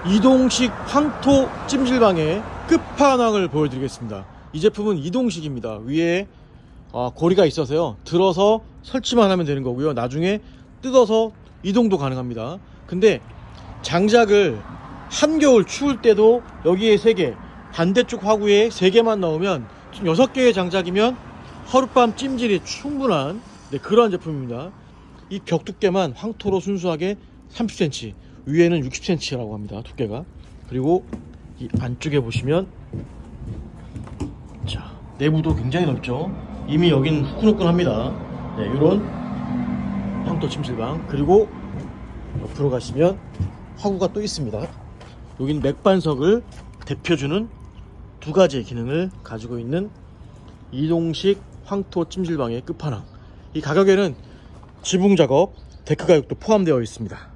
이동식 황토 찜질방의 끝판왕을 보여드리겠습니다. 이 제품은 이동식입니다. 위에 고리가 있어서요, 들어서 설치만 하면 되는 거고요, 나중에 뜯어서 이동도 가능합니다. 근데 장작을 한겨울 추울 때도 여기에 3개, 반대쪽 화구에 3개만 넣으면 6개의 장작이면 하룻밤 찜질이 충분한 그런 제품입니다. 이 벽 두께만 황토로 순수하게 30cm, 위에는 60cm라고 합니다, 두께가. 그리고 이 안쪽에 보시면, 자, 내부도 굉장히 넓죠. 이미 여긴 후끈후끈합니다. 네, 이런 황토 찜질방. 그리고 옆으로 가시면 화구가 또 있습니다. 여긴 맥반석을 데펴주는 2가지의 기능을 가지고 있는 이동식 황토 찜질방의 끝판왕. 이 가격에는 지붕 작업, 데크 가격도 포함되어 있습니다.